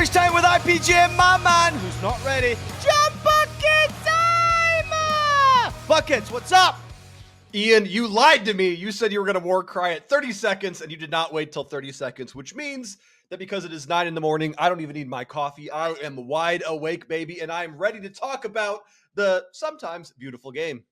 Stoppage Time with IPJ and my man, who's not ready. Jump Bucket Time! Buckets, what's up? Ian, you lied to me. You said you were going to war cry at 30 seconds, and you did not wait till 30 seconds, which means that because it is 9 in the morning, I don't even need my coffee. I am wide awake, baby, and I am ready to talk about the sometimes beautiful game.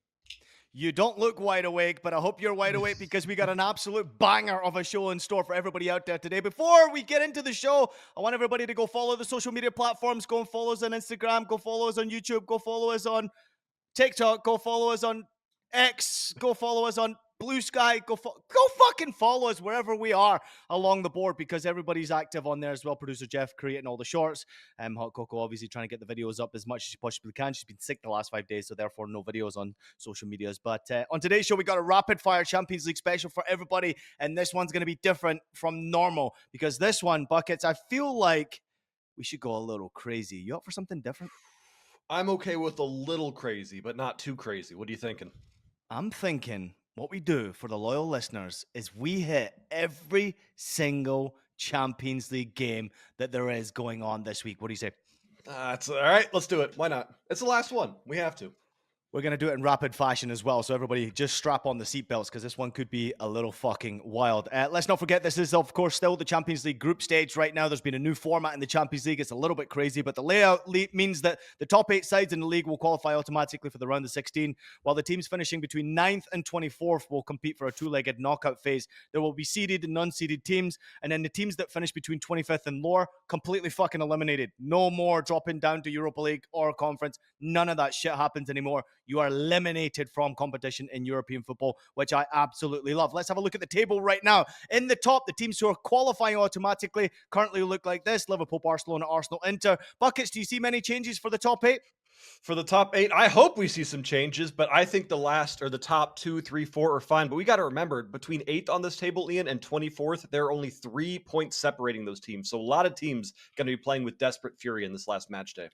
You don't look wide awake, but I hope you're wide awake because we got an absolute banger of a show in store for everybody out there today. Before we get into the show, I want everybody to go follow the social media platforms. Go and follow us on Instagram. Go follow us on YouTube. Go follow us on TikTok. Go follow us on X. Go follow us on Blue Sky. Go fucking follow us wherever we are along the board because everybody's active on there as well. Producer Jeff creating all the shorts. Hot Coco obviously trying to get the videos up as much as she possibly can. She's been sick the last 5 days, so therefore no videos on social medias. But on today's show, we got a rapid fire Champions League special for everybody, and this one's going to be different from normal because this one, Buckets, I feel like we should go a little crazy. You up for something different? I'm okay with a little crazy, but not too crazy. What are you thinking? I'm thinking what we do for the loyal listeners is we hit every single Champions League game that there is going on this week. What do you say? That's all right. Let's do it. Why not? It's the last one. We have to. We're going to do it in rapid fashion as well. So everybody just strap on the seatbelts because this one could be a little fucking wild. Let's not forget this is, of course, still the Champions League group stage right now. There's been a new format in the Champions League. It's a little bit crazy, but the layout means that the top 8 sides in the league will qualify automatically for the round of 16, while the teams finishing between 9th and 24th will compete for a 2-legged knockout phase. There will be seeded and non-seeded teams, and then the teams that finish between 25th and lower, completely fucking eliminated. No more dropping down to Europa League or Conference. None of that shit happens anymore. You are eliminated from competition in European football, which I absolutely love. Let's have a look at the table right now. In the top, the teams who are qualifying automatically currently look like this: Liverpool, Barcelona, Arsenal, Inter. Buckets, do you see many changes for the top 8? For the top 8, I hope we see some changes, but I think the top 2, 3, 4 are fine. But we got to remember, between 8th on this table, Ian, and 24th, there are only 3 points separating those teams. So a lot of teams going to be playing with desperate fury in this last match day.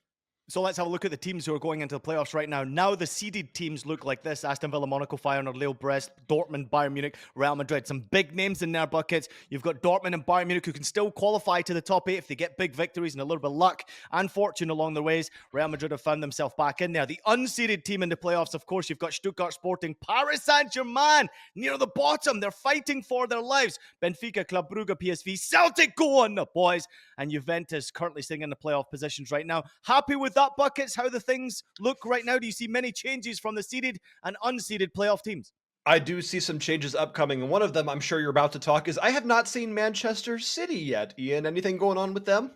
So let's have a look at the teams who are going into the playoffs right now. Now the seeded teams look like this: Aston Villa, Monaco, Feyenoord, Lyon, Brest, Dortmund, Bayern Munich, Real Madrid. Some big names in there, Buckets. You've got Dortmund and Bayern Munich who can still qualify to the top 8 if they get big victories and a little bit of luck and fortune along their ways. Real Madrid have found themselves back in there. The unseeded team in the playoffs, of course, you've got Stuttgart, Sporting, Paris Saint-Germain near the bottom. They're fighting for their lives. Benfica, Club Brugge, PSV, Celtic, go on the boys. And Juventus currently sitting in the playoff positions right now. Happy with that, Buckets? How the things look right now? Do you see many changes from the seeded and unseeded playoff teams? I do see some changes upcoming, and one of them I'm sure you're about to talk is I have not seen Manchester City yet. Ian, anything going on with them?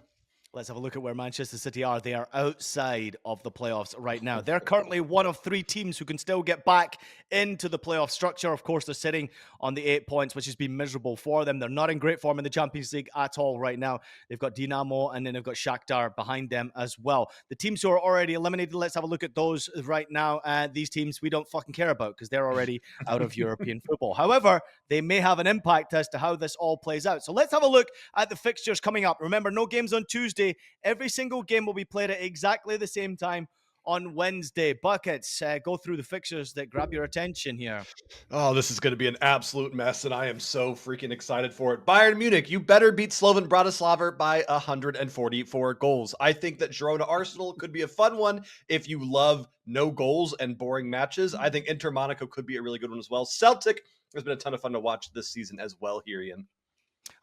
Let's have a look at where Manchester City are. They are outside of the playoffs right now. They're currently one of 3 teams who can still get back into the playoff structure. Of course, they're sitting on the 8 points, which has been miserable for them. They're not in great form in the Champions League at all right now. They've got Dinamo, and then they've got Shakhtar behind them as well. The teams who are already eliminated, let's have a look at those right now. These teams we don't fucking care about because they're already out of European football. However, they may have an impact as to how this all plays out. So let's have a look at the fixtures coming up. Remember, no games on Tuesday. Every single game will be played at exactly the same time on Wednesday. Buckets, go through the fixtures that grab your attention here. Oh, this is going to be an absolute mess, and I am so freaking excited for it. Bayern Munich, you better beat Slovan Bratislava by 144 goals. I think that Girona Arsenal could be a fun one if you love no goals and boring matches. I think Inter Monaco could be a really good one as well. Celtic has been a ton of fun to watch this season as well here, Ian.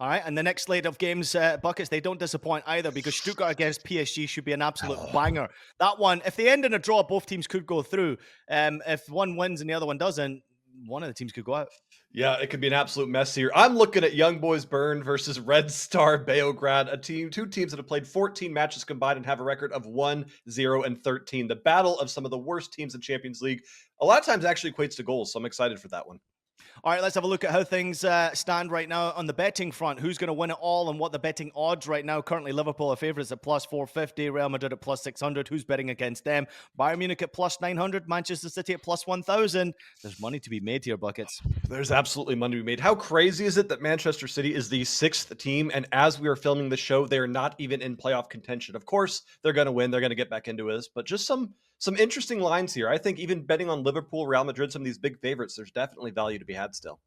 All right, and the next slate of games, Buckets, they don't disappoint either because Stuttgart against PSG should be an absolute banger. That one, if they end in a draw, both teams could go through. If one wins and the other one doesn't, one of the teams could go out. Yeah, it could be an absolute mess here. I'm looking at Young Boys Bern versus Red Star Beograd, two teams that have played 14 matches combined and have a record of 1-0 and 13. The battle of some of the worst teams in Champions League a lot of times actually equates to goals, so I'm excited for that one. All right, let's have a look at how things stand right now on the betting front. Who's going to win it all and what the betting odds right now? Currently, Liverpool are favourites at plus 450, Real Madrid at plus 600. Who's betting against them? Bayern Munich at plus 900, Manchester City at plus 1,000. There's money to be made here, Buckets. There's absolutely money to be made. How crazy is it that Manchester City is the 6th team, and as we are filming the show, they are not even in playoff contention? Of course, they're going to win. They're going to get back into this, but just some interesting lines here. I think even betting on Liverpool, Real Madrid, some of these big favorites, there's definitely value to be had still.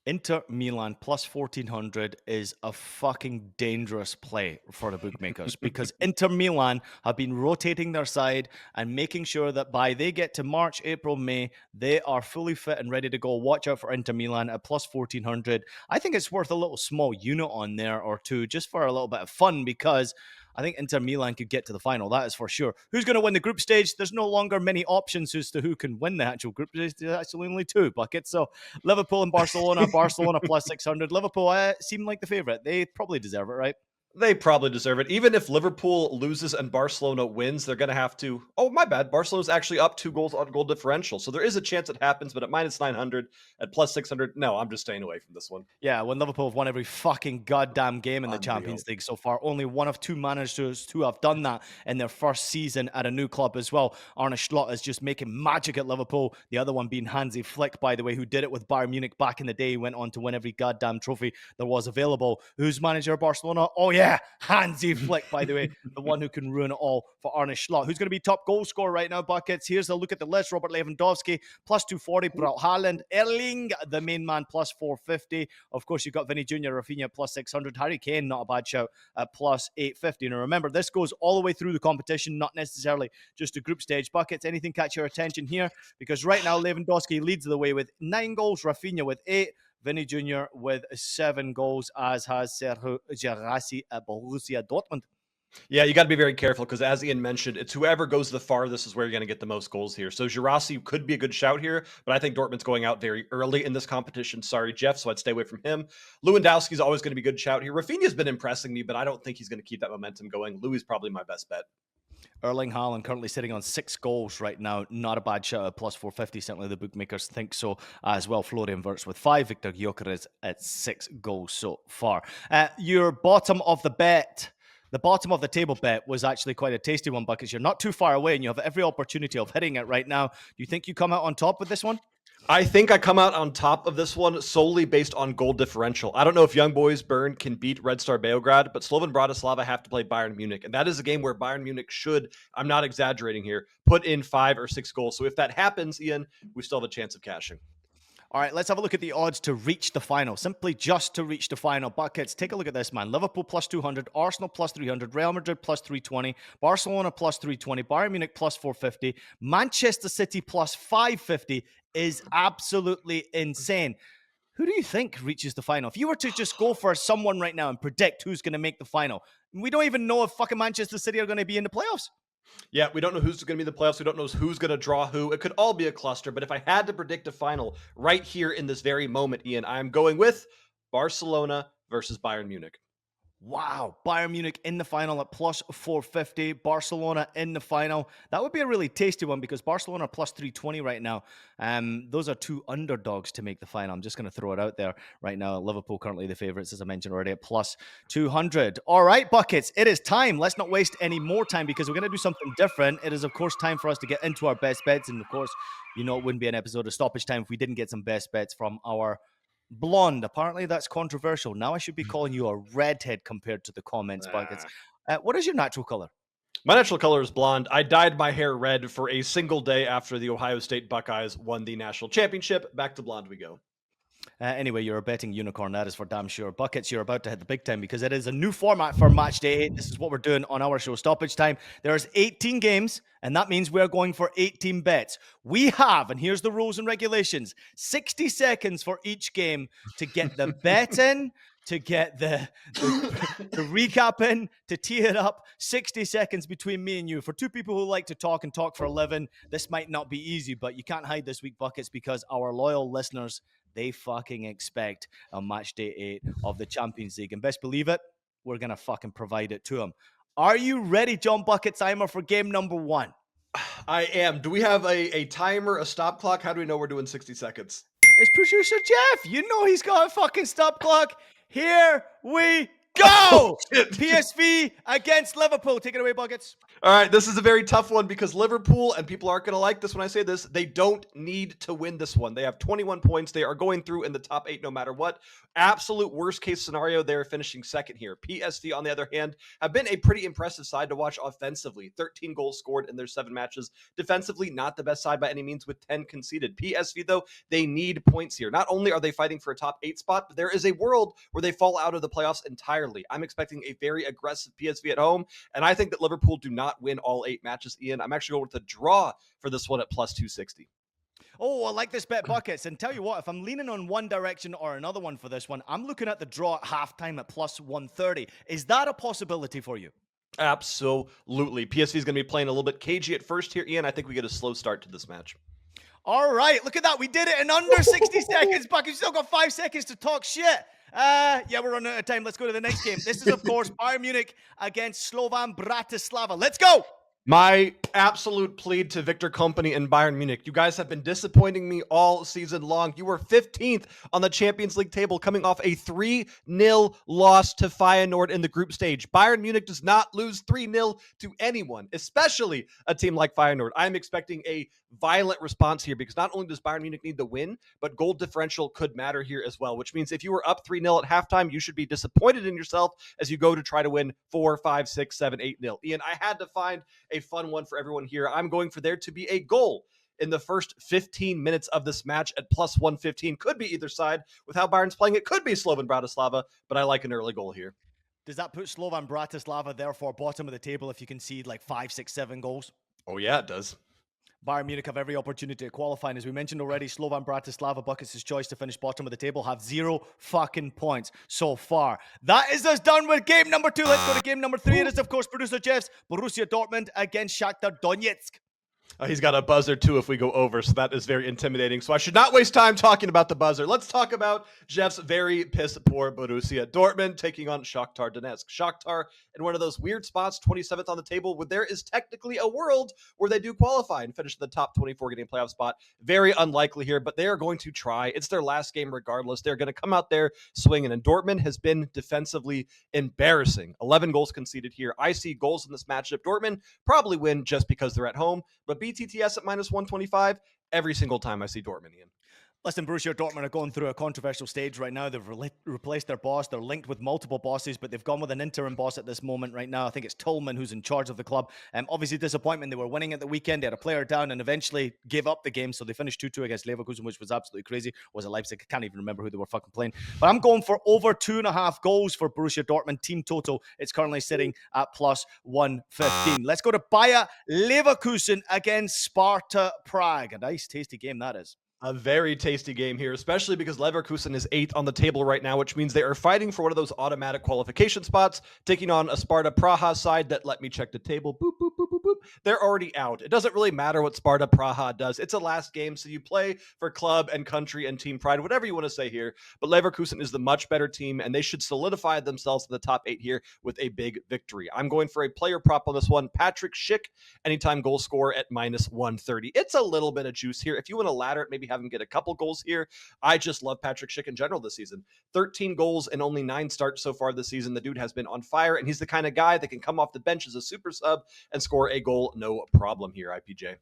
Inter Milan plus 1400 is a fucking dangerous play for the bookmakers because Inter Milan have been rotating their side and making sure that by they get to March, April, May, they are fully fit and ready to go. Watch out for Inter Milan at plus 1400. I think it's worth a little small unit on there or two just for a little bit of fun because I think Inter Milan could get to the final. That is for sure. Who's going to win the group stage? There's no longer many options as to who can win the actual group stage. There's actually only two buckets. So Liverpool and Barcelona. Barcelona plus 600. Liverpool seem like the favorite. They probably deserve it, right? They probably deserve it. Even if Liverpool loses and Barcelona wins, they're going to have to. Oh, my bad. Barcelona's actually up 2 goals on goal differential. So there is a chance it happens, but at minus 900, at plus 600, no, I'm just staying away from this one. Yeah, when Liverpool have won every fucking goddamn game in the Unreal. Champions League so far, only one of two managers to have done that in their first season at a new club as well. Arne Slot is just making magic at Liverpool. The other one being Hansi Flick, by the way, who did it with Bayern Munich back in the day. He went on to win every goddamn trophy there was available. Who's manager of Barcelona? Oh yeah, Hansi Flick, by the way, the one who can ruin it all for Arne Slot. Who's going to be top goal scorer right now, Buckets? Here's a look at the list. Robert Lewandowski, plus 240. Braut Haaland. Erling, the main man, plus 450. Of course, you've got Vinny Jr., Rafinha, plus 600. Harry Kane, not a bad shout, at plus 850. Now, remember, this goes all the way through the competition, not necessarily just a group stage. Buckets, anything catch your attention here? Because right now, Lewandowski leads the way with 9 goals, Rafinha with 8, Vinny Jr. with 7 goals, as has Sergio Girassi at Borussia Dortmund. Yeah, you got to be very careful because, as Ian mentioned, it's whoever goes the farthest is where you're going to get the most goals here. So Girassi could be a good shout here, but I think Dortmund's going out very early in this competition. Sorry, Jeff, so I'd stay away from him. Lewandowski's always going to be a good shout here. Rafinha's been impressing me, but I don't think he's going to keep that momentum going. Louis is probably my best bet. Erling Haaland currently sitting on 6 goals right now. Not a bad shot at plus 450. Certainly the bookmakers think so as well. Florian Wirtz with 5. Victor Gyökeres at 6 goals so far. Your bottom of the bet. The bottom of the table bet was actually quite a tasty one, because you're not too far away and you have every opportunity of hitting it right now. Do you think you come out on top with this one? I think I come out on top of this one solely based on goal differential. I don't know if Young Boys Bern can beat Red Star Beograd, but Slovan Bratislava have to play Bayern Munich. And that is a game where Bayern Munich should, I'm not exaggerating here, put in 5 or 6 goals. So if that happens, Ian, we still have a chance of cashing. All right, let's have a look at the odds to reach the final. Simply just to reach the final. Buckets, take a look at this, man. Liverpool plus 200, Arsenal plus 300, Real Madrid plus 320, Barcelona plus 320, Bayern Munich plus 450, Manchester City plus 550 is absolutely insane. Who do you think reaches the final? If you were to just go for someone right now and predict who's going to make the final, we don't even know if fucking Manchester City are going to be in the playoffs. Yeah, we don't know who's going to be the playoffs. We don't know who's going to draw who. It could all be a cluster. But if I had to predict a final right here in this very moment, Ian, I'm going with Barcelona versus Bayern Munich. Wow, Bayern Munich in the final at plus 450, Barcelona in the final. That would be a really tasty one because Barcelona are plus 320 right now. Those are 2 underdogs to make the final. I'm just going to throw it out there right now. Liverpool currently the favourites, as I mentioned already, at plus 200. All right, Buckets, it is time. Let's not waste any more time because we're going to do something different. It is, of course, time for us to get into our best bets. And, of course, you know it wouldn't be an episode of Stoppage Time if we didn't get some best bets from our blonde. Apparently that's controversial. Now I should be calling you a redhead compared to the comments, Buckets. What is your natural color? My natural color is blonde. I dyed my hair red for a single day after the Ohio State Buckeyes won the national championship. Back to blonde we go. Anyway, you're a betting unicorn, that is for damn sure. Buckets, you're about to hit the big time because it is a new format for Match Day 8. This is what we're doing on our show, Stoppage Time. There's 18 games, and that means we're going for 18 bets. We have, and here's the rules and regulations, 60 seconds for each game to get the bet in, to get the recap in, to tee it up. 60 seconds between me and you. For 2 people who like to talk and talk for a living, this might not be easy, but you can't hide this week, Buckets, because our loyal listeners, they fucking expect a match day 8 of the Champions League. And best believe it, we're going to fucking provide it to them. Are you ready, John Bucketimer, for game number 1? I am. Do we have a timer, a stop clock? How do we know we're doing 60 seconds? It's producer Jeff. You know he's got a fucking stop clock. Here we go! Shit. PSV against Liverpool. Take it away, Buckets. All right, this is a very tough one because Liverpool, and people aren't going to like this when I say this, they don't need to win this one. They have 21 points. They are going through in the top 8 no matter what. Absolute worst case scenario, they're finishing second here. PSV, on the other hand, have been a pretty impressive side to watch offensively. 13 goals scored in their 7 matches. Defensively, not the best side by any means with 10 conceded. PSV, though, they need points here. Not only are they fighting for a top 8 spot, but there is a world where they fall out of the playoffs entirely. I'm expecting a very aggressive PSV at home, and I think that Liverpool do not win all 8 matches, Ian. I'm actually going with a draw for this one at plus 260. Oh, I like this bet, Buckets. And tell you what, if I'm leaning on one direction or another one for this one, I'm looking at the draw at halftime at plus 130. Is that a possibility for you? Absolutely. PSV is going to be playing a little bit cagey at first here, Ian. I think we get a slow start to this match. All right, look at that. We did it in under 60 seconds, Buckets. You still got 5 seconds to talk shit. Yeah, we're running out of time. Let's go to the next game. This is, of course, Bayern Munich against Slovan Bratislava. Let's go. My absolute plea to Victor Kompany and Bayern Munich. You guys have been disappointing me all season long. You were 15th on the Champions League table coming off a 3-0 loss to Feyenoord in the group stage. Bayern Munich does not lose 3-0 to anyone, especially a team like Feyenoord. I'm expecting a violent response here because not only does Bayern Munich need the win, but goal differential could matter here as well, which means if you were up 3-0 at halftime, you should be disappointed in yourself as you go to try to win 4, 5, 6, 7, 8-0. Ian, I had to find a fun one for everyone here. I'm going for there to be a goal in the first 15 minutes of this match at plus 115. Could be either side. With how Bayern's playing, it could be Slovan Bratislava, but I like an early goal here. Does that put Slovan Bratislava, therefore, bottom of the table if you concede like 5, 6, 7 goals? Oh, yeah, it does. Bayern Munich have every opportunity to qualify. And as we mentioned already, Slovan Bratislava, Buckets' choice to finish bottom of the table, have 0 fucking points so far. That is us done with game number 2. Let's go to game number 3. It is, of course, producer Jeff's Borussia Dortmund against Shakhtar Donetsk. He's got a buzzer too if we go over, so that is very intimidating. So I should not waste time talking about the buzzer. Let's talk about Jeff's very piss-poor Borussia Dortmund taking on Shakhtar Donetsk. Shakhtar in one of those weird spots, 27th on the table, where there is technically a world where they do qualify and finish in the top 24 getting a playoff spot. Very unlikely here, but they are going to try. It's their last game regardless. They're going to come out there swinging, and Dortmund has been defensively embarrassing. 11 goals conceded here. I see goals in this matchup. Dortmund probably win just because they're at home, but BTTS at minus 125 every single time I see Dortmund, Ian. Listen, Borussia Dortmund are going through a controversial stage right now. They've replaced their boss. They're linked with multiple bosses, but they've gone with an interim boss at this moment right now. I think it's Tolman who's in charge of the club. Obviously, disappointment. They were winning at the weekend. They had a player down and eventually gave up the game. So they finished 2-2 against Leverkusen, which was absolutely crazy. Was it Leipzig? I can't even remember who they were fucking playing. But I'm going for over 2.5 goals for Borussia Dortmund. Team total, it's currently sitting at plus 115. Let's go to Bayer Leverkusen against Sparta Prague. A nice, tasty game that is. A very tasty game here, especially because Leverkusen is 8th on the table right now, which means they are fighting for one of those automatic qualification spots, taking on a Sparta Praha side that, let me check the table, boop, boop, boop, boop, boop. They're already out. It doesn't really matter what Sparta Praha does. It's a last game, so you play for club and country and team pride, whatever you want to say here. But Leverkusen is the much better team, and they should solidify themselves in the top 8 here with a big victory. I'm going for a player prop on this one. Patrick Schick, anytime goal scorer at minus 130. It's a little bit of juice here. If you want to ladder it, maybe have him get a couple goals here. I just love Patrick Schick in general this season. 13 goals and only 9 starts so far this season. The dude has been on fire, and he's the kind of guy that can come off the bench as a super sub and score a goal, no problem here, IPJ.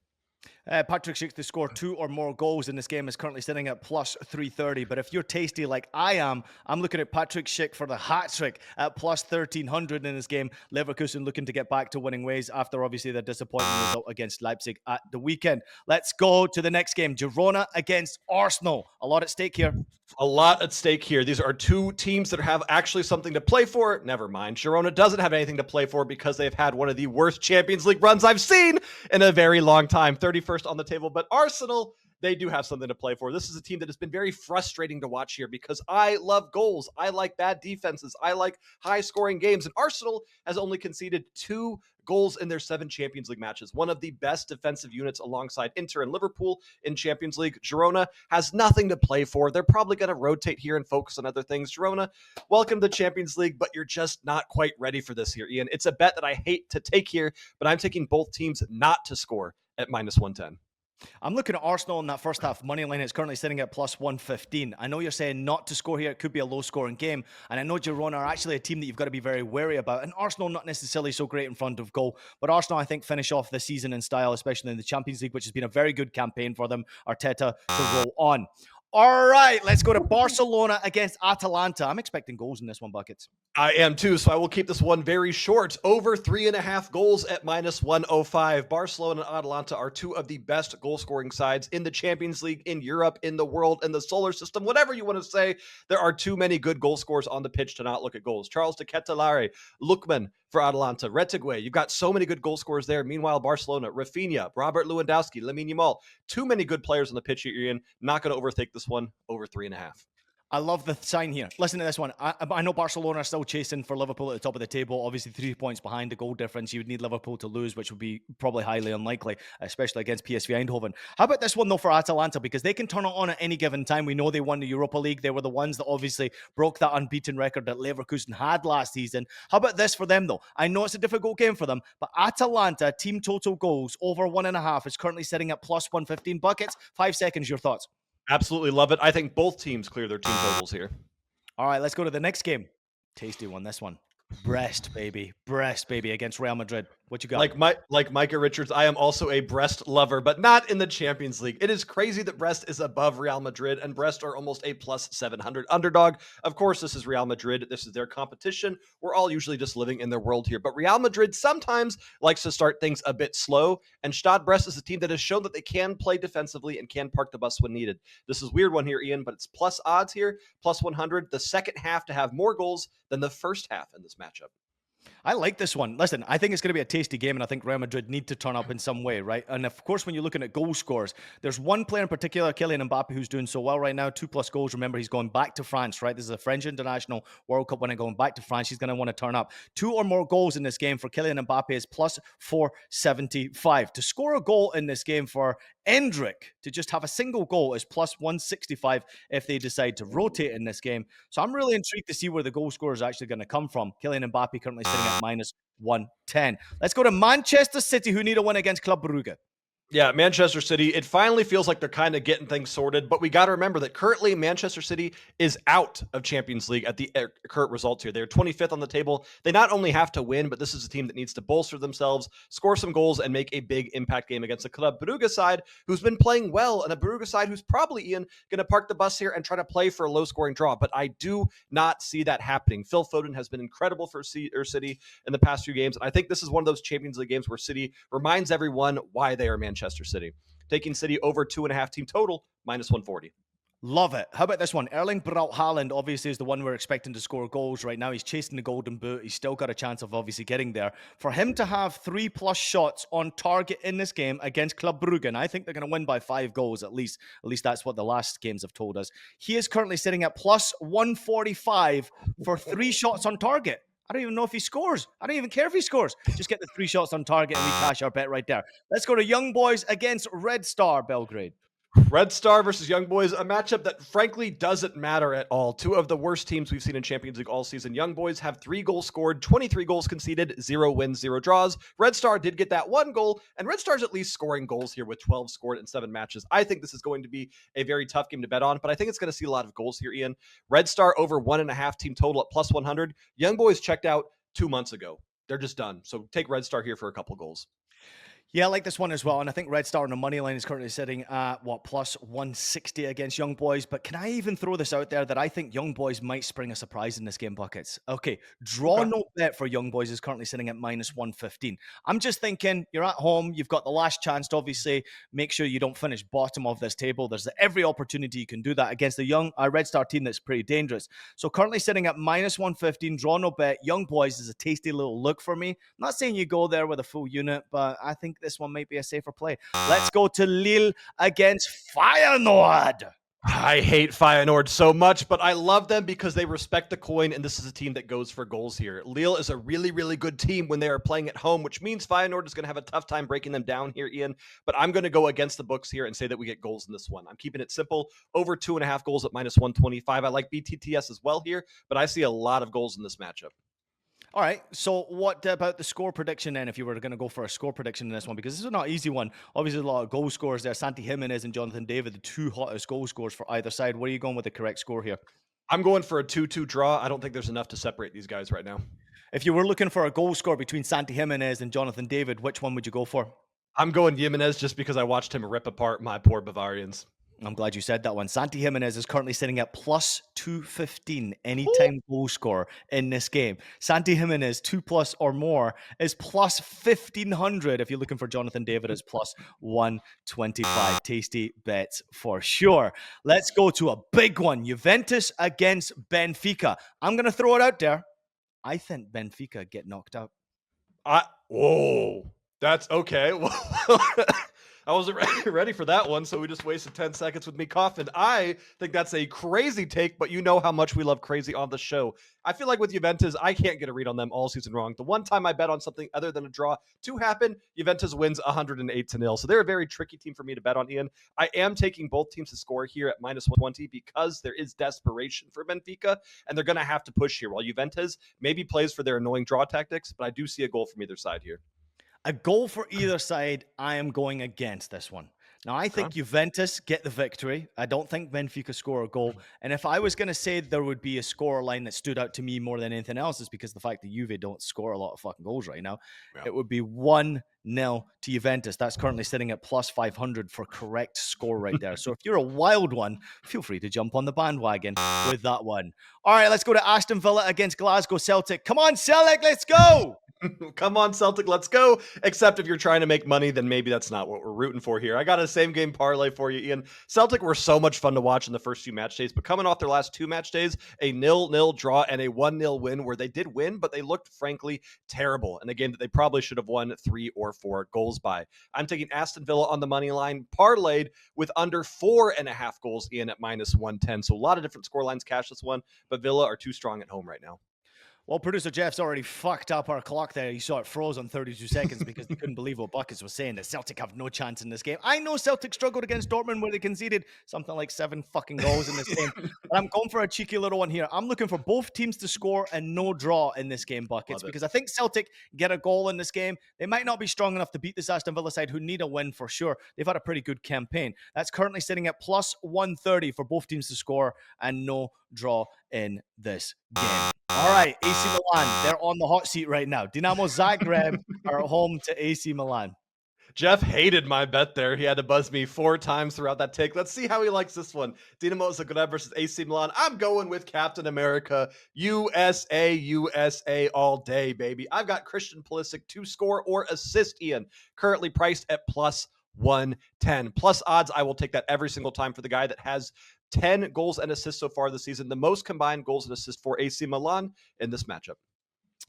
Patrick Schick to score 2 or more goals in this game is currently sitting at plus 330. But if you're tasty like I am, I'm looking at Patrick Schick for the hat trick at plus 1300 in this game. Leverkusen looking to get back to winning ways after obviously their disappointing result against Leipzig at the weekend. Let's go to the next game. Girona against Arsenal. A lot at stake here. A lot at stake here. These are 2 teams that have actually something to play for. Never mind. Girona doesn't have anything to play for because they've had one of the worst Champions League runs I've seen in a very long time. 31st on the table. But Arsenal, they do have something to play for. This is a team that has been very frustrating to watch here because I love goals. I like bad defenses. I like high-scoring games. And Arsenal has only conceded 2 goals in their 7 Champions League matches. One of the best defensive units alongside Inter and Liverpool in Champions League. Girona has nothing to play for. They're probably going to rotate here and focus on other things. Girona, welcome to Champions League, but you're just not quite ready for this here, Ian. It's a bet that I hate to take here, but I'm taking both teams not to score at minus 110. I'm looking at Arsenal in that first half money line. It's currently sitting at plus 115. I know you're saying not to score here. It could be a low scoring game. And I know Girona are actually a team that you've got to be very wary about. And Arsenal not necessarily so great in front of goal. But Arsenal, I think, finish off the season in style, especially in the Champions League, which has been a very good campaign for them. Arteta to roll on. All right, let's go to Barcelona against Atalanta. I'm expecting goals in this one, Buckets. I am too, so I will keep this one very short. Over 3.5 goals at minus 105. Barcelona and Atalanta are two of the best goal scoring sides in the Champions League, in Europe, in the world, in the solar system, whatever you want to say. There are too many good goal scorers on the pitch to not look at goals. Charles de Ketelaere, Lookman for Atalanta, Retegui. You've got so many good goal scorers there. Meanwhile, Barcelona, Rafinha, Robert Lewandowski, Lamine Yamal. Too many good players on the pitch here, Ian. Not going to overthink this one. Over 3.5. I love the sign here. Listen to this one. I know Barcelona are still chasing for Liverpool at the top of the table. Obviously, 3 points behind the goal difference. You would need Liverpool to lose, which would be probably highly unlikely, especially against PSV Eindhoven. How about this one, though, for Atalanta? Because they can turn it on at any given time. We know they won the Europa League. They were the ones that obviously broke that unbeaten record that Leverkusen had last season. How about this for them, though? I know it's a difficult game for them, but Atalanta, team total goals over 1.5 is currently sitting at plus 115. Buckets, 5 seconds, your thoughts. Absolutely love it. I think both teams clear their team totals here. All right, let's go to the next game. Tasty one, this one. Brest, baby. Brest, baby, against Real Madrid. What you got? Like Micah Richards, I am also a Brest lover, but not in the Champions League. It is crazy that Brest is above Real Madrid, and Brest are almost a plus 700 underdog. Of course, this is Real Madrid. This is their competition. We're all usually just living in their world here, but Real Madrid sometimes likes to start things a bit slow, and Stade Brest is a team that has shown that they can play defensively and can park the bus when needed. This is a weird one here, Ian, but it's plus odds here, plus 100. The second half to have more goals than the first half in this matchup. I like this one. Listen, I think it's going to be a tasty game, and I think Real Madrid need to turn up in some way, right? And of course, when you're looking at goal scores, there's one player in particular, Kylian Mbappe, who's doing so well right now, 2+ goals. Remember, he's going back to France, right? This is a French international World Cup winner going back to France. He's going to want to turn up. 2 or more goals in this game for Kylian Mbappe is plus 475. To score a goal in this game for Endrick to just have a single goal is plus 165 if they decide to rotate in this game. So I'm really intrigued to see where the goal scorer is actually going to come from. Kylian Mbappe currently sitting at minus 110. Let's go to Manchester City, who need a win against Club Brugge. Yeah, Manchester City, it finally feels like they're kind of getting things sorted, but we got to remember that currently Manchester City is out of Champions League at the current results here. They're 25th on the table. They not only have to win, but this is a team that needs to bolster themselves, score some goals, and make a big impact game against a Club Brugge side who's been playing well, and a Brugge side who's probably, Ian, going to park the bus here and try to play for a low-scoring draw, but I do not see that happening. Phil Foden has been incredible for City in the past few games, and I think this is one of those Champions League games where City reminds everyone why they are Manchester City. Taking City over 2.5 team total, minus 140. Love it. How about this one? Erling Braut Haaland obviously is the one we're expecting to score goals right now. He's chasing the golden boot. He's still got a chance of obviously getting there. For him to have 3+ shots on target in this game against Club Brugge, and I think they're going to win by 5 goals at least. At least that's what the last games have told us. He is currently sitting at plus 145 for 3 shots on target. I don't even know if he scores. I don't even care if he scores. Just get the 3 shots on target and we cash our bet right there. Let's go to Young Boys against Red Star Belgrade. Red Star versus Young Boys, a matchup that frankly doesn't matter at all. 2 of the worst teams we've seen in Champions League all season. Young Boys have 3 goals scored, 23 goals conceded, 0 wins, 0 draws. Red Star did get that 1 goal, and Red Star's at least scoring goals here with 12 scored in 7 matches. I think this is going to be a very tough game to bet on, but I think it's going to see a lot of goals here, Ian. Red Star over 1.5 team total at plus 100. Young Boys checked out 2 months ago. They're just done. So take Red Star here for a couple goals. Yeah, I like this one as well. And I think Red Star on the money line is currently sitting at, plus 160 against Young Boys. But can I even throw this out there that I think Young Boys might spring a surprise in this game, Buckets? Okay, draw no bet for Young Boys is currently sitting at minus 115. I'm just thinking, you're at home, you've got the last chance to obviously make sure you don't finish bottom of this table. There's every opportunity you can do that against the Red Star team that's pretty dangerous. So currently sitting at minus 115, draw no bet. Young Boys is a tasty little look for me. I'm not saying you go there with a full unit, but I think this one might be a safer play. Let's go to Lille against Feyenoord. I hate Feyenoord so much, but I love them because they respect the coin, and this is a team that goes for goals here. Lille is a really, really good team when they are playing at home, which means Feyenoord is going to have a tough time breaking them down here, Ian. But I'm going to go against the books here and say that we get goals in this one. I'm keeping it simple. Over 2.5 goals at minus 125. I like BTTS as well here, but I see a lot of goals in this matchup. All right. So, what about the score prediction then? If you were going to go for a score prediction in this one, because this is not an easy one. Obviously, a lot of goal scorers there. Santi Jimenez and Jonathan David, the two hottest goal scorers for either side. Where are you going with the correct score here? I'm going for a 2-2 draw. I don't think there's enough to separate these guys right now. If you were looking for a goal score between Santi Jimenez and Jonathan David, which one would you go for? I'm going Jimenez just because I watched him rip apart my poor Bavarians. I'm glad you said that one. Santi Jimenez is currently sitting at plus 215 anytime goal score in this game. Santi Jimenez, 2+ or more, is plus 1500. If you're looking for Jonathan David, it's plus 125. Tasty bets for sure. Let's go to a big one. Juventus against Benfica. I'm going to throw it out there. I think Benfica get knocked out. Whoa. That's okay. I wasn't ready for that one, so we just wasted 10 seconds with me coughing. I think that's a crazy take, but you know how much we love crazy on the show. I feel like with Juventus, I can't get a read on them all season long. The one time I bet on something other than a draw to happen, Juventus wins 108-0. So they're a very tricky team for me to bet on, Ian. I am taking both teams to score here at minus 120 because there is desperation for Benfica, and they're going to have to push here, while Juventus maybe plays for their annoying draw tactics, but I do see a goal from either side here. A goal for either side. I am going against this one. Now, I think Juventus get the victory. I don't think Benfica score a goal. And if I was going to say there would be a score line that stood out to me more than anything else, is because the fact that Juve don't score a lot of fucking goals right now. Yeah. It would be 1-0 to Juventus. That's currently sitting at plus 500 for correct score right there. So if you're a wild one, feel free to jump on the bandwagon with that one. All right, let's go to Aston Villa against Glasgow Celtic. Come on, Celtic, let's go. Come on, Celtic, let's go. Except if you're trying to make money, then maybe that's not what we're rooting for here. I got a same game parlay for you, Ian. Celtic were so much fun to watch in the first few match days, but coming off their last two match days, a 0-0 draw and a 1-0 win where they did win, but they looked frankly terrible in a game that they probably should have won 3 or 4 goals by. I'm taking Aston Villa on the money line, parlayed with under 4.5 goals in at minus 110. So a lot of different score lines cash this one, but Villa are too strong at home right now. Well, producer Jeff's already fucked up our clock there. You saw it froze on 32 seconds because they couldn't believe what Buckets was saying, that Celtic have no chance in this game. I know Celtic struggled against Dortmund where they conceded something like 7 fucking goals in this game. But I'm going for a cheeky little one here. I'm looking for both teams to score and no draw in this game, Buckets, because I think Celtic get a goal in this game. They might not be strong enough to beat this Aston Villa side who need a win for sure. They've had a pretty good campaign. That's currently sitting at plus 130 for both teams to score and no draw in this game. All right, AC Milan, they're on the hot seat right now. Dinamo Zagreb are at home to AC Milan. Jeff hated my bet there. He had to buzz me 4 times throughout that take. Let's see how he likes this one. Dinamo Zagreb versus AC Milan. I'm going with Captain America. USA, USA all day, baby. I've got Christian Pulisic to score or assist, Ian. Currently priced at plus 110. Plus odds, I will take that every single time for the guy that has 10 goals and assists so far this season, the most combined goals and assists for AC Milan in this matchup.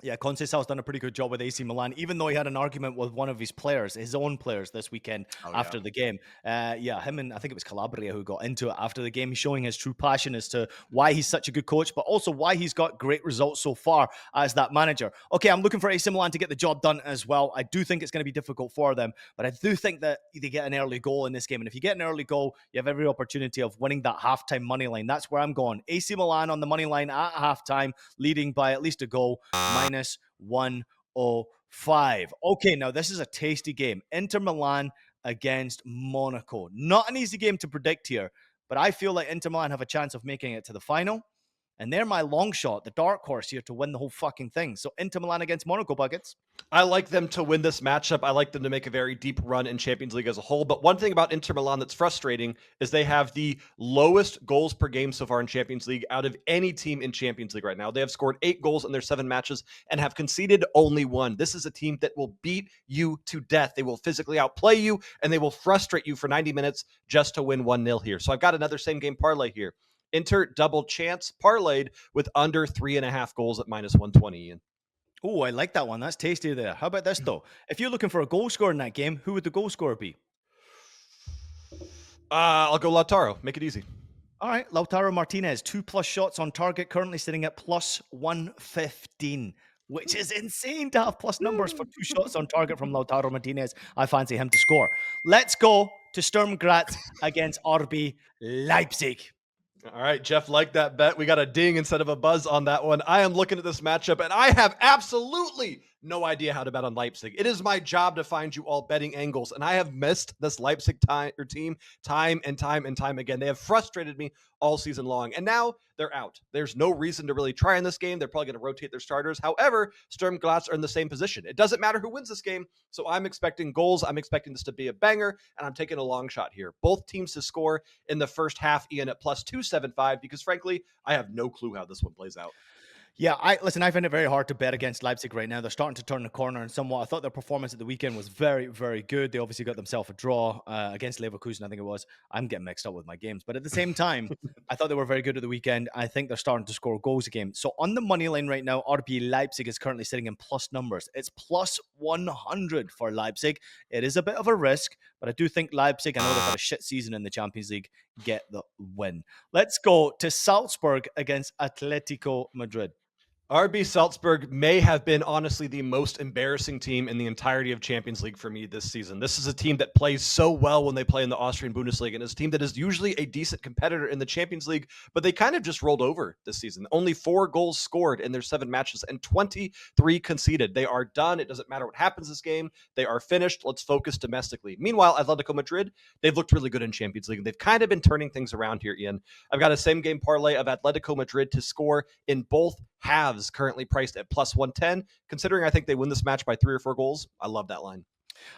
Yeah, Conceição's done a pretty good job with AC Milan, even though he had an argument with one of his players, his own players this weekend after the game. Him and I think it was Calabria who got into it after the game. He's showing his true passion as to why he's such a good coach, but also why he's got great results so far as that manager. Okay, I'm looking for AC Milan to get the job done as well. I do think it's going to be difficult for them, but I do think that they get an early goal in this game. And if you get an early goal, you have every opportunity of winning that halftime money line. That's where I'm going. AC Milan on the money line at halftime, leading by at least a goal, minus 105. Okay, now this is a tasty game. Inter Milan against Monaco. Not an easy game to predict here, but I feel like Inter Milan have a chance of making it to the final. And they're my long shot, the dark horse here to win the whole fucking thing. So Inter Milan against Monaco, Buckets. I like them to win this matchup. I like them to make a very deep run in Champions League as a whole. But one thing about Inter Milan that's frustrating is they have the lowest goals per game so far in Champions League out of any team in Champions League right now. They have scored 8 goals in their 7 matches and have conceded only 1. This is a team that will beat you to death. They will physically outplay you and they will frustrate you for 90 minutes just to win 1-0 here. So I've got another same game parlay here. Inter double chance parlayed with under 3.5 goals at minus 120, Ian. Oh, I like that one. That's tasty there. How about this, though? If you're looking for a goal scorer in that game, who would the goal scorer be? I'll go Lautaro. Make it easy. All right. Lautaro Martinez, 2+ shots on target, currently sitting at plus 115, which is insane to have plus numbers for 2 shots on target from Lautaro Martinez. I fancy him to score. Let's go to Sturm Graz against RB Leipzig. All right, Jeff liked that bet. We got a ding instead of a buzz on that one. I am looking at this matchup and I have absolutely no idea how to bet on Leipzig. It is my job to find you all betting angles, and I have missed this Leipzig team time and time and time again. They have frustrated me all season long, and now they're out. There's no reason to really try in this game. They're probably going to rotate their starters. However, Sturm Graz are in the same position. It doesn't matter who wins this game, so I'm expecting goals. I'm expecting this to be a banger, and I'm taking a long shot here. Both teams to score in the first half, Ian, at plus 275, because frankly, I have no clue how this one plays out. Yeah, I find it very hard to bet against Leipzig right now. They're starting to turn the corner and somewhat. I thought their performance at the weekend was very, very good. They obviously got themselves a draw against Leverkusen, I think it was. I'm getting mixed up with my games. But at the same time, I thought they were very good at the weekend. I think they're starting to score goals again. So on the money line right now, RB Leipzig is currently sitting in plus numbers. It's plus 100 for Leipzig. It is a bit of a risk, but I do think Leipzig, I know they've had a shit season in the Champions League, get the win. Let's go to Salzburg against Atletico Madrid. RB Salzburg may have been honestly the most embarrassing team in the entirety of Champions League for me this season. This is a team that plays so well when they play in the Austrian Bundesliga, and it's a team that is usually a decent competitor in the Champions League, but they kind of just rolled over this season. Only 4 goals scored in their 7 matches and 23 conceded. They are done. It doesn't matter what happens this game. They are finished. Let's focus domestically. Meanwhile, Atletico Madrid, they've looked really good in Champions League, and they've kind of been turning things around here, Ian. I've got a same game parlay of Atletico Madrid to score in both halves, currently priced at plus 110. Considering I think they win this match by 3 or 4 goals, I love that line.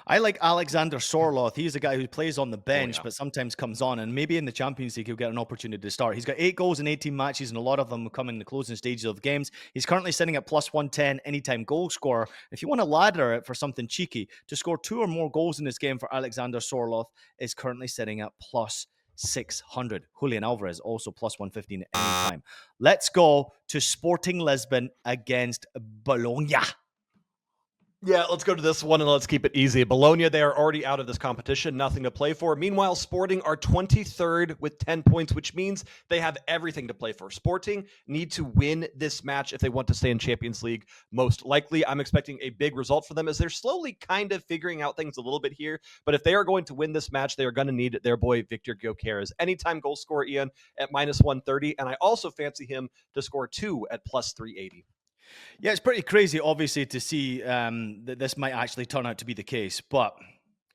I like Alexander Sorloth. He's a guy who plays on the bench, but sometimes comes on. And maybe in the Champions League, he'll get an opportunity to start. He's got 8 goals in 18 matches, and a lot of them come in the closing stages of games. He's currently sitting at plus 110 anytime goal scorer. If you want to ladder it for something cheeky, to score 2 or more goals in this game for Alexander Sorloth is currently sitting at plus 600. Julian Alvarez also plus 115 anytime. Let's go to Sporting Lisbon against Bologna. Yeah, let's go to this one and let's keep it easy. Bologna, they are already out of this competition, nothing to play for. Meanwhile, Sporting are 23rd with 10 points, which means they have everything to play for. Sporting need to win this match if they want to stay in Champions League. Most likely, I'm expecting a big result for them as they're slowly kind of figuring out things a little bit here. But if they are going to win this match, they are going to need their boy Victor Gyökeres. Anytime goal scorer, Ian, at minus 130. And I also fancy him to score 2 at plus 380. Yeah, it's pretty crazy, obviously, to see that this might actually turn out to be the case. But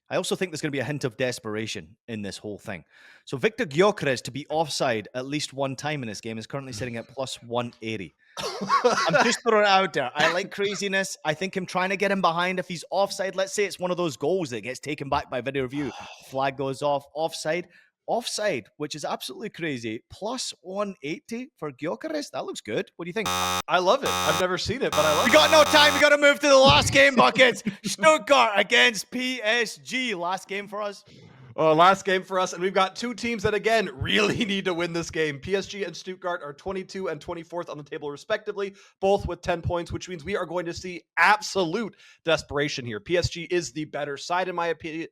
I also think there's going to be a hint of desperation in this whole thing. So Victor Gyökeres to be offside at least one time in this game is currently sitting at plus 180. I'm just throwing it out there. I like craziness. I think him trying to get him behind if he's offside. Let's say it's one of those goals that gets taken back by video review. Flag goes off. Offside, which is absolutely crazy. Plus 180 for Gyökeres. That looks good. What do you think? I love it. I've never seen it, but I love it. We got no time. We got to move to the last game, Buckets. Stuttgart against PSG. Last game for us. Last game for us, and we've got 2 teams that, again, really need to win this game. PSG and Stuttgart are 22 and 24th on the table, respectively, both with 10 points, which means we are going to see absolute desperation here. PSG is the better side, in my opinion.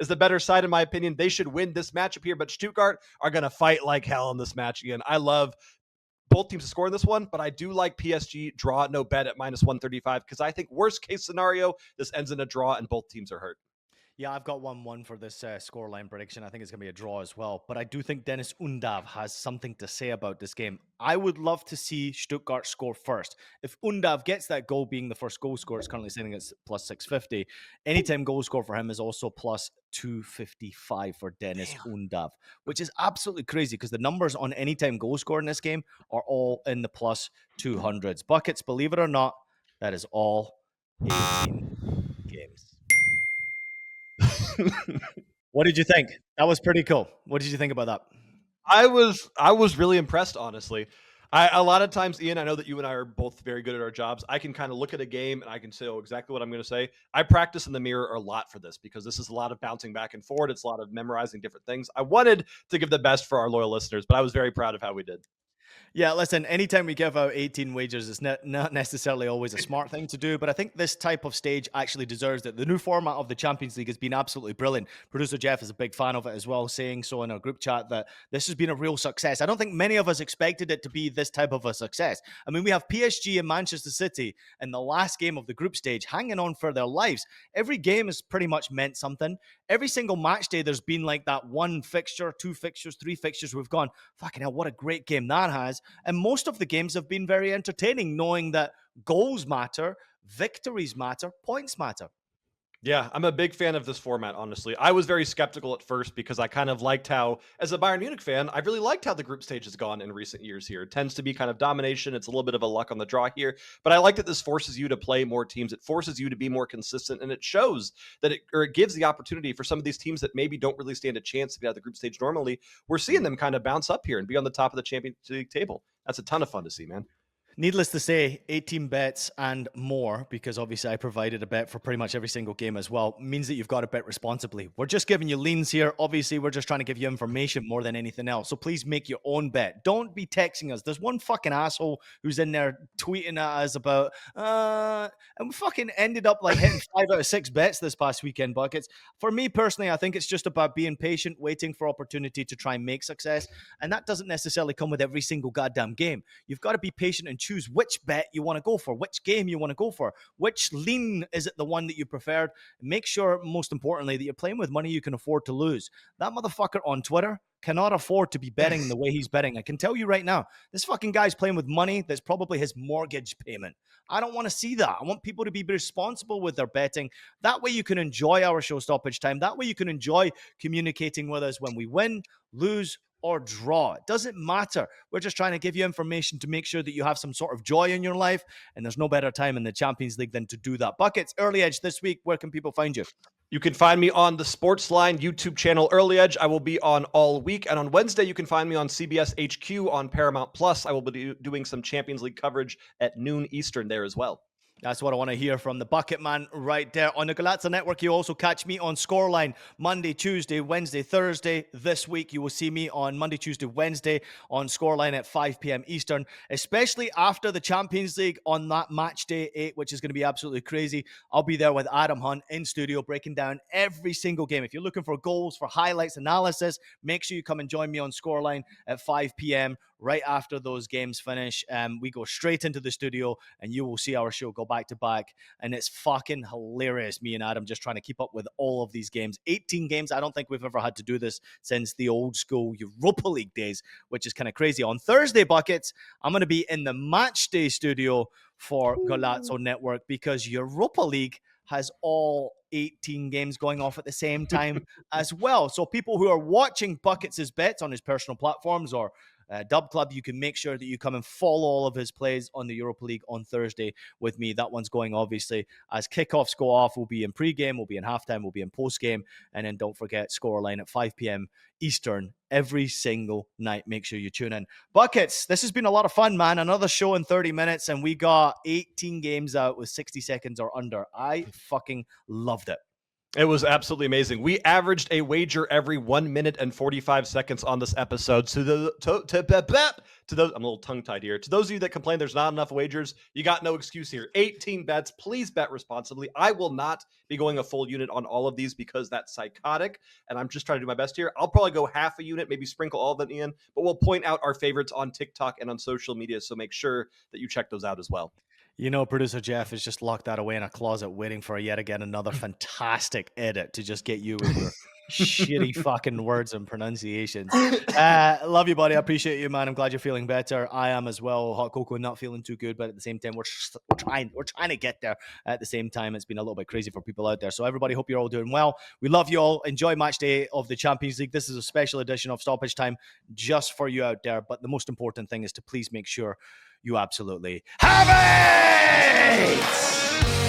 Is the better side, in my opinion. They should win this matchup here, but Stuttgart are going to fight like hell in this match, Ian. I love both teams to score in this one, but I do like PSG draw no bet at minus 135 because I think worst case scenario, this ends in a draw and both teams are hurt. Yeah, I've got 1-1 for this scoreline prediction. I think it's going to be a draw as well. But I do think Dennis Undav has something to say about this game. I would love to see Stuttgart score first. If Undav gets that goal, being the first goal scorer, it's currently sitting at plus 650. Anytime goal score for him is also plus 255 for Dennis Undav, which is absolutely crazy because the numbers on anytime goal score in this game are all in the plus 200s. Buckets, believe it or not, that is all 18 games. What did you think? That was pretty cool. What did you think about that? I was really impressed, honestly. A lot of times, Ian, I know that you and I are both very good at our jobs. I can kind of look at a game and I can say, exactly what I'm going to say. I practice in the mirror a lot for this because this is a lot of bouncing back and forward. It's a lot of memorizing different things. I wanted to give the best for our loyal listeners, but I was very proud of how we did. Yeah, listen, anytime we give out 18 wagers, it's not necessarily always a smart thing to do, but I think this type of stage actually deserves it. The new format of the Champions League has been absolutely brilliant. Producer Jeff is a big fan of it as well, saying so in our group chat that this has been a real success. I don't think many of us expected it to be this type of a success. I mean, we have PSG and Manchester City in the last game of the group stage hanging on for their lives. Every game has pretty much meant something. every single match day, there's been like that one fixture, two fixtures, three fixtures. We've gone, fucking hell, what a great game that has. And most of the games have been very entertaining, knowing that goals matter, victories matter, points matter. Yeah, I'm a big fan of this format, honestly. I was very skeptical at first because I kind of liked how, as a Bayern Munich fan, I really liked how the group stage has gone in recent years here. It tends to be kind of domination. It's a little bit of a luck on the draw here, but I like that this forces you to play more teams. It forces you to be more consistent, and it shows that it gives the opportunity for some of these teams that maybe don't really stand a chance to be out of the group stage normally. We're seeing them kind of bounce up here and be on the top of the Champions League table. That's a ton of fun to see, man. Needless to say, 18 bets and more, because obviously I provided a bet for pretty much every single game as well, means that you've got to bet responsibly. We're just giving you leans here. Obviously, we're just trying to give you information more than anything else. So please make your own bet. Don't be texting us. There's one fucking asshole who's in there tweeting at us about, and we fucking ended up like hitting 5 out of 6 bets this past weekend, Buckets. For me personally, I think it's just about being patient, waiting for opportunity to try and make success. And that doesn't necessarily come with every single goddamn game. You've got to be patient and choose which bet you want to go for, which game you want to go for, which lean is it the one that you preferred. Make sure, most importantly, that you're playing with money you can afford to lose. That motherfucker on Twitter cannot afford to be betting the way he's betting. I can tell you right now, this fucking guy's playing with money that's probably his mortgage payment. I don't want to see that. I want people to be responsible with their betting. That way you can enjoy our show Stoppage Time. That way you can enjoy communicating with us when we win, lose, or draw. It doesn't matter. We're just trying to give you information to make sure that you have some sort of joy in your life, and there's no better time in the Champions League than to do that. Buckets, Early Edge this week, where can people find you? You can find me on the Sportsline YouTube channel Early Edge. I will be on all week. And on Wednesday, you can find me on CBS HQ on Paramount Plus. I will be doing some Champions League coverage at noon Eastern there as well. That's what I want to hear from the Bucket Man right there. On the Galazza Network, you also catch me on Scoreline Monday, Tuesday, Wednesday, Thursday. This week, you will see me on Monday, Tuesday, Wednesday on Scoreline at 5 p.m. Eastern, especially after the Champions League on that match day 8, which is going to be absolutely crazy. I'll be there with Adam Hunt in studio breaking down every single game. If you're looking for goals, for highlights, analysis, make sure you come and join me on Scoreline at 5 p.m. right after those games finish. We go straight into the studio and you will see our show go back to back. And it's fucking hilarious. Me and Adam just trying to keep up with all of these games. 18 games. I don't think we've ever had to do this since the old school Europa League days, which is kind of crazy. On Thursday, Buckets, I'm going to be in the match day studio for Golazzo Network because Europa League has all 18 games going off at the same time as well. So people who are watching Buckets' bets on his personal platforms or Dub Club, you can make sure that you come and follow all of his plays on the Europa League on Thursday with me. That one's going, obviously, as kickoffs go off. We'll be in pregame, we'll be in halftime, we'll be in postgame, and then don't forget Scoreline at 5 p.m. Eastern every single night. Make sure you tune in. Buckets, this has been a lot of fun, man. Another show in 30 minutes, and we got 18 games out with 60 seconds or under. I fucking loved it. It was absolutely amazing. We averaged a wager every 1 minute and 45 seconds on this episode. To those, I'm a little tongue-tied here. To those of you that complain there's not enough wagers, you got no excuse here. 18 bets. Please bet responsibly. I will not be going a full unit on all of these because that's psychotic, and I'm just trying to do my best here. I'll probably go half a unit, maybe sprinkle all of them in, but we'll point out our favorites on TikTok and on social media, so make sure that you check those out as well. You know, producer Jeff is just locked that away in a closet waiting for yet again another fantastic edit to just get you with your shitty fucking words and pronunciations. Love you, buddy. I appreciate you, man. I'm glad you're feeling better. I am as well. Hot cocoa not feeling too good, but at the same time, we're trying to get there. At the same time, it's been a little bit crazy for people out there. So everybody, hope you're all doing well. We love you all. Enjoy match day of the Champions League. This is a special edition of Stoppage Time just for you out there. But the most important thing is to please make sure you absolutely have it!